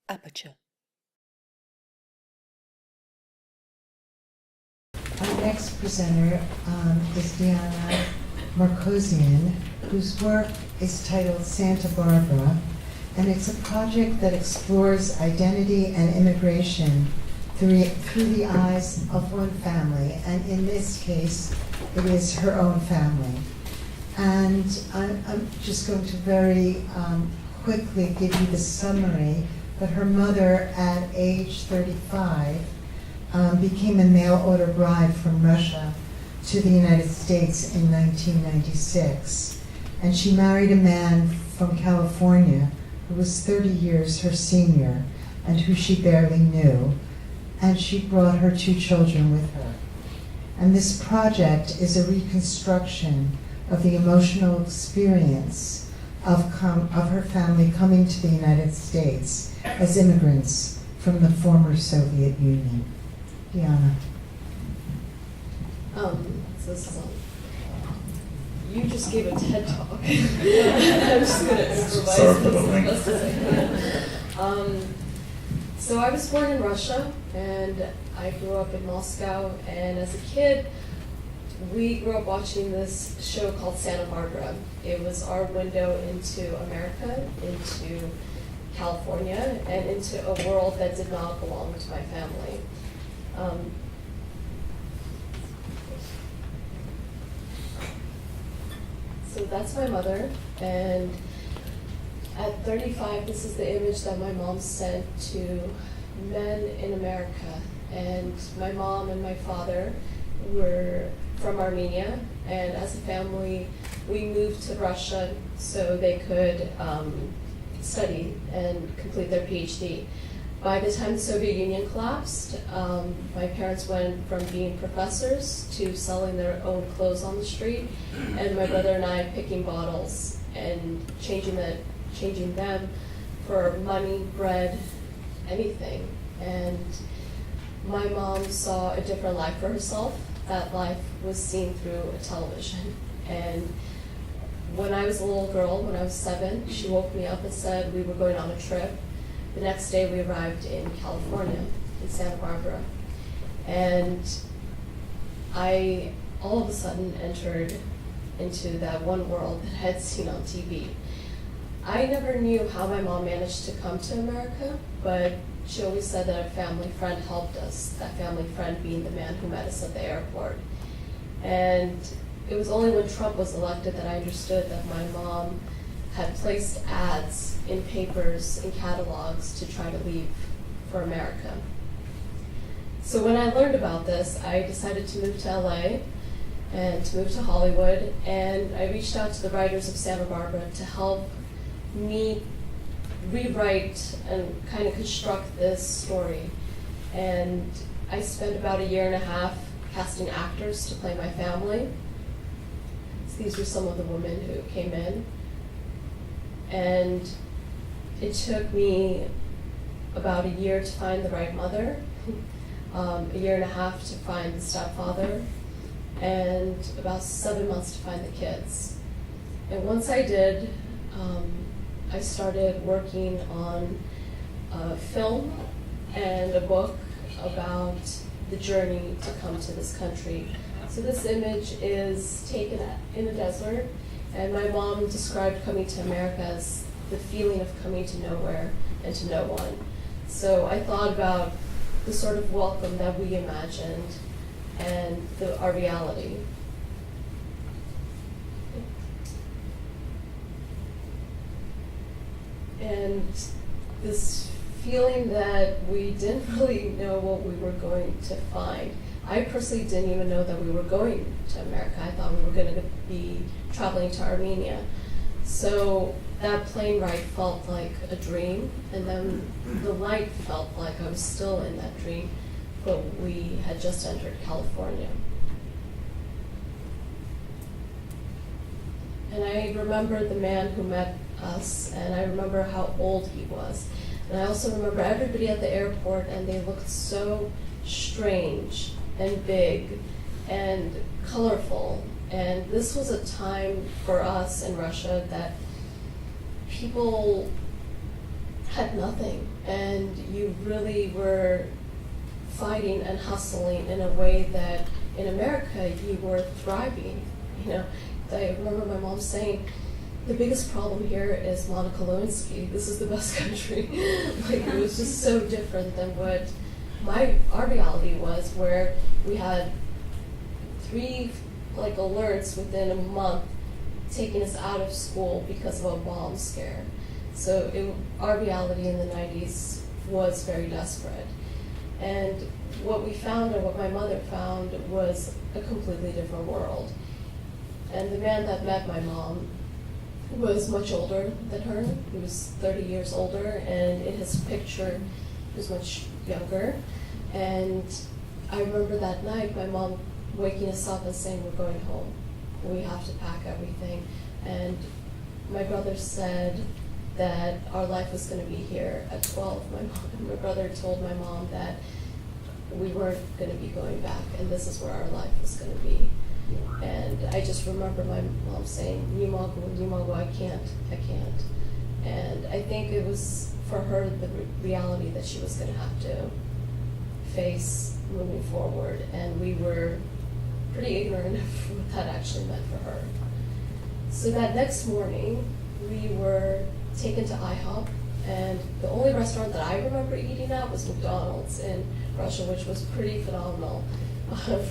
Aperture. Our next presenter is Diana Markosian, whose work is titled Santa Barbara, and it's a project that explores identity and immigration through the eyes of one family, and in this case, it is her own family. And I'm just going to very quickly give you the summary that her mother, at age 35, became a mail-order bride from Russia to the United States in 1996. And she married a man from California who was 30 years her senior and who she barely knew. And she brought her 2 children with her. And this project is a reconstruction of the emotional experience of her family coming to the United States as immigrants from the former Soviet Union. Diana. So this is you just gave a TED talk. I'm just going to improvise this as best as I can. So I was born in Russia, and I grew up in Moscow, and as a kid, we grew up watching this show called Santa Barbara. It was our window into America, into California, and into a world that did not belong to my family. So that's my mother, and at 35, this is the image that my mom sent to men in America. And my mom and my father were from Armenia, and as a family, we moved to Russia so they could study and complete their PhD. By the time the Soviet Union collapsed, my parents went from being professors to selling their own clothes on the street, and my brother and I picking bottles and changing them for money, bread, anything. And my mom saw a different life for herself. That life was seen through a television. And when I was a little girl, when I was 7, she woke me up and said we were going on a trip. The next day we arrived in California, in Santa Barbara. And I all of a sudden entered into that one world that I had seen on TV. I never knew how my mom managed to come to America, but she always said that a family friend helped us, that family friend being the man who met us at the airport. And it was only when Trump was elected that I understood that my mom had placed ads in papers and catalogs to try to leave for America. So when I learned about this, I decided to move to LA and to move to Hollywood, and I reached out to the writers of Santa Barbara to help me rewrite and kind of construct this story. And I spent about 1.5 years casting actors to play my family. So these were some of the women who came in. And it took me about 1 year to find the right mother, 1.5 years to find the stepfather, and about 7 months to find the kids. And once I did, I started working on a film and a book about the journey to come to this country. So this image is taken in the desert, and my mom described coming to America as the feeling of coming to nowhere and to no one. So I thought about the sort of welcome that we imagined and our reality. And this feeling that we didn't really know what we were going to find. I personally didn't even know that we were going to America. I thought we were going to be traveling to Armenia. So that plane ride felt like a dream, and then the light felt like I was still in that dream, but we had just entered California. And I remember the man who met us, and I remember how old he was. And I also remember everybody at the airport, and they looked so strange and big and colorful. And this was a time for us in Russia that people had nothing, and you really were fighting and hustling in a way that in America you were thriving. You know, I remember my mom saying, the biggest problem here is Monica Lewinsky. This is the best country. Like, it was just so different than what our reality was, where we had 3 like alerts within a month taking us out of school because of a bomb scare. So our reality in the 90s was very desperate. And what we found, and what my mother found, was a completely different world. And the man that met my mom was much older than her. He was 30 years older, and in his picture, he was much younger. And I remember that night, my mom waking us up and saying, we're going home. We have to pack everything. And my brother said that our life was going to be here at 12. My brother told my mom that we weren't going to be going back, and this is where our life was going to be. And I just remember my mom saying, Nimago, I can't. And I think it was, for her, the reality that she was going to have to face moving forward. And we were pretty ignorant of what that actually meant for her. So that next morning, we were taken to IHOP, and the only restaurant that I remember eating at was McDonald's in Russia, which was pretty phenomenal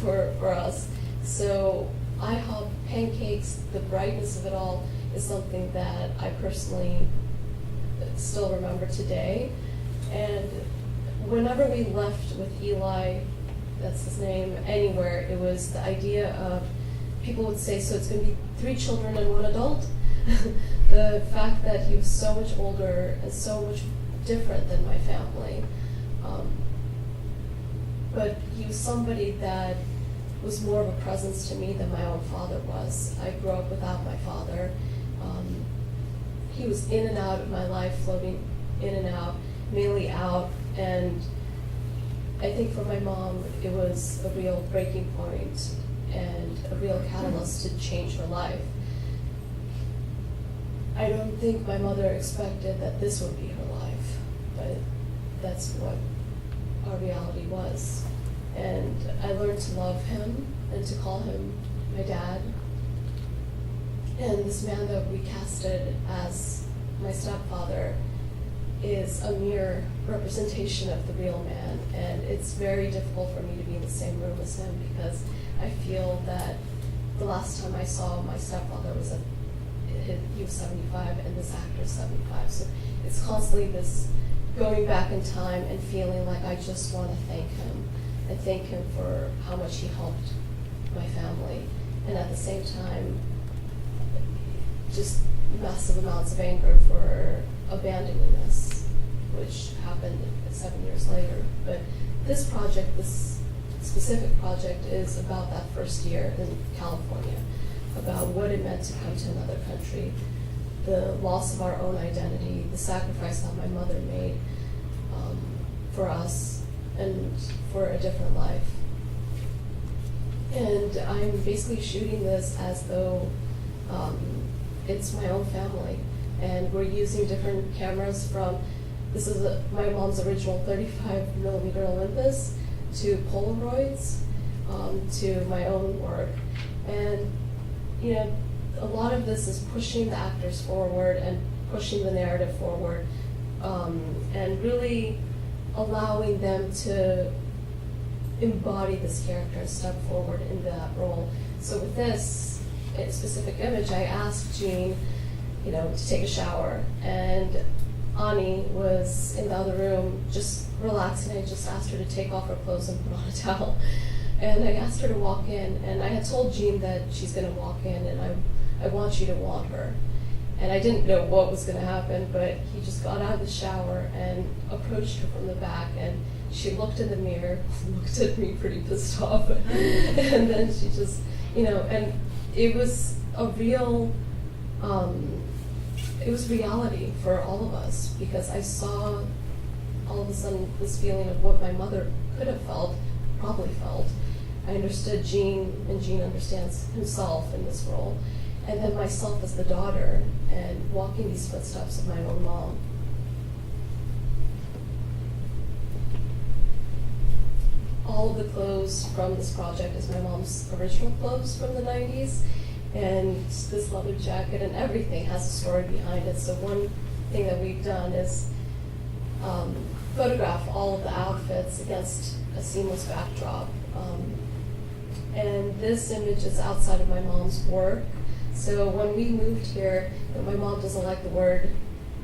for us. So IHOP, pancakes, the brightness of it all is something that I personally still remember today. And whenever we left with Eli, that's his name, anywhere, it was the idea of, people would say, so it's going to be 3 children and 1 adult? The fact that he was so much older and so much different than my family. But he was somebody that was more of a presence to me than my own father was. I grew up without my father. He was in and out of my life, floating in and out, mainly out. And I think for my mom, it was a real breaking point and a real catalyst to change her life. I don't think my mother expected that this would be her life, but that's what our reality was. And I learned to love him and to call him my dad. And this man that we casted as my stepfather is a mere representation of the real man. And it's very difficult for me to be in the same room as him, because I feel that the last time I saw my stepfather was he was 75 and this actor is 75. So it's constantly this going back in time and feeling like I just want to thank him and thank him for how much he helped my family. And at the same time, just massive amounts of anger for abandoning us, which happened 7 years later. But this project, this specific project, is about that first year in California, about what it meant to come to another country, the loss of our own identity, the sacrifice that my mother made for us and for a different life. And I'm basically shooting this as though it's my own family. And we're using different cameras from, this is my mom's original 35mm Olympus, to Polaroids, to my own work. And you know, a lot of this is pushing the actors forward and pushing the narrative forward, and really allowing them to embody this character and step forward in that role. So with this specific image, I asked Jean, to take a shower, and Ani was in the other room just relaxing. I just asked her to take off her clothes and put on a towel. And I asked her to walk in, and I had told Jean that she's going to walk in, and I want you to want her. And I didn't know what was going to happen, but he just got out of the shower and approached her from the back, and she looked in the mirror, looked at me pretty pissed off, and then she just, and it was a real, it was reality for all of us, because I saw all of a sudden this feeling of what my mother could have felt, probably felt. I understood Jean, and Jean understands himself in this role. And then myself as the daughter, and walking these footsteps of my own mom. all of the clothes from this project is my mom's original clothes from the 90s. And this leather jacket and everything has a story behind it. So one thing that we've done is photograph all of the outfits against a seamless backdrop. And this image is outside of my mom's work. So when we moved here, my mom doesn't like the word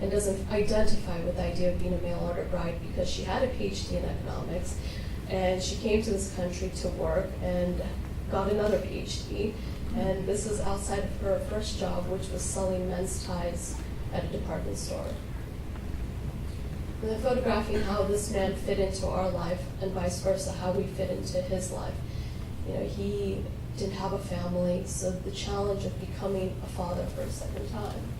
and doesn't identify with the idea of being a mail order bride because she had a PhD in economics and she came to this country to work and got another PhD. And this is outside of her first job, which was selling men's ties at a department store. And then photographing how this man fit into our life and vice versa, how we fit into his life. You know, he didn't have a family, so the challenge of becoming a father for a second time.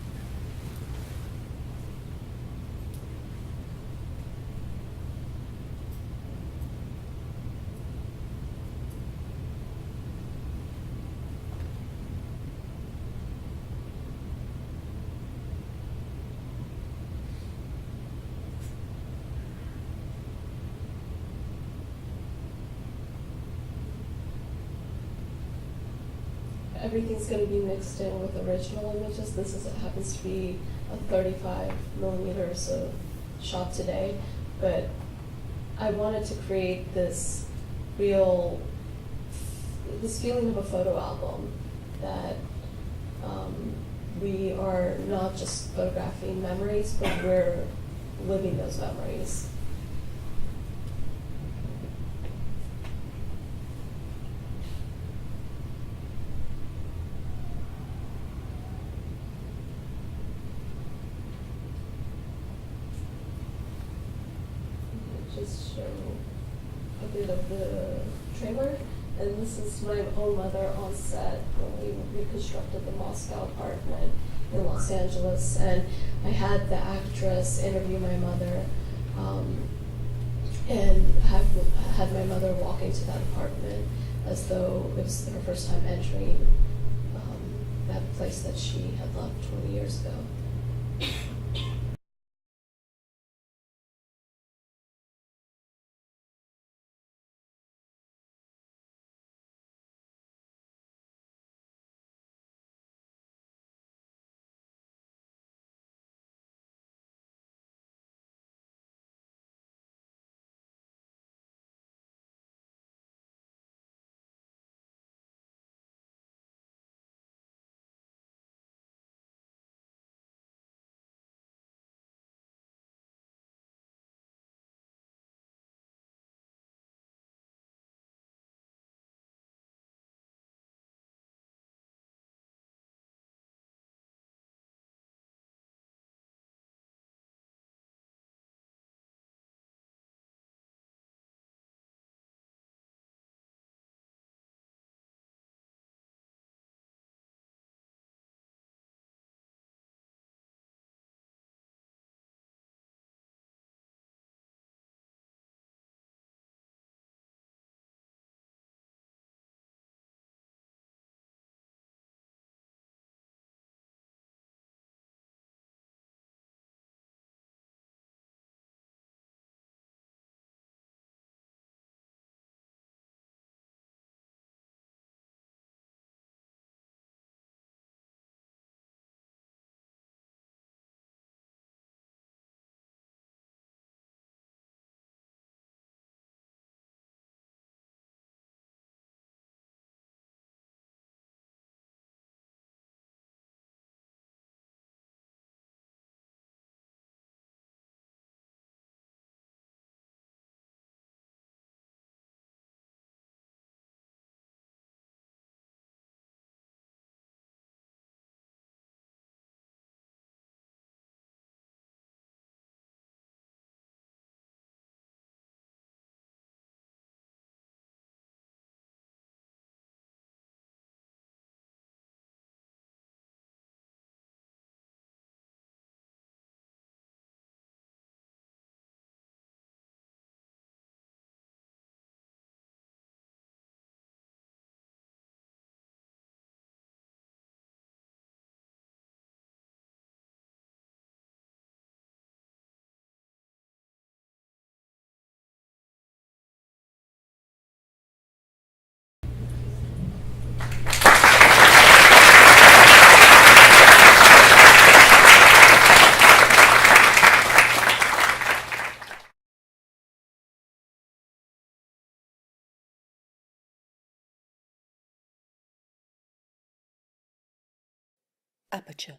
Everything's going to be mixed in with original images. Happens to be a 35 millimeter or so shot today, but I wanted to create this feeling of a photo album that we are not just photographing memories, but we're living those memories. Just show a bit of the trailer. And this is my own mother on set when we reconstructed the Moscow apartment in Los Angeles. And I had the actress interview my mother and had my mother walk into that apartment as though it was her first time entering that place that she had left 20 years ago. Aperture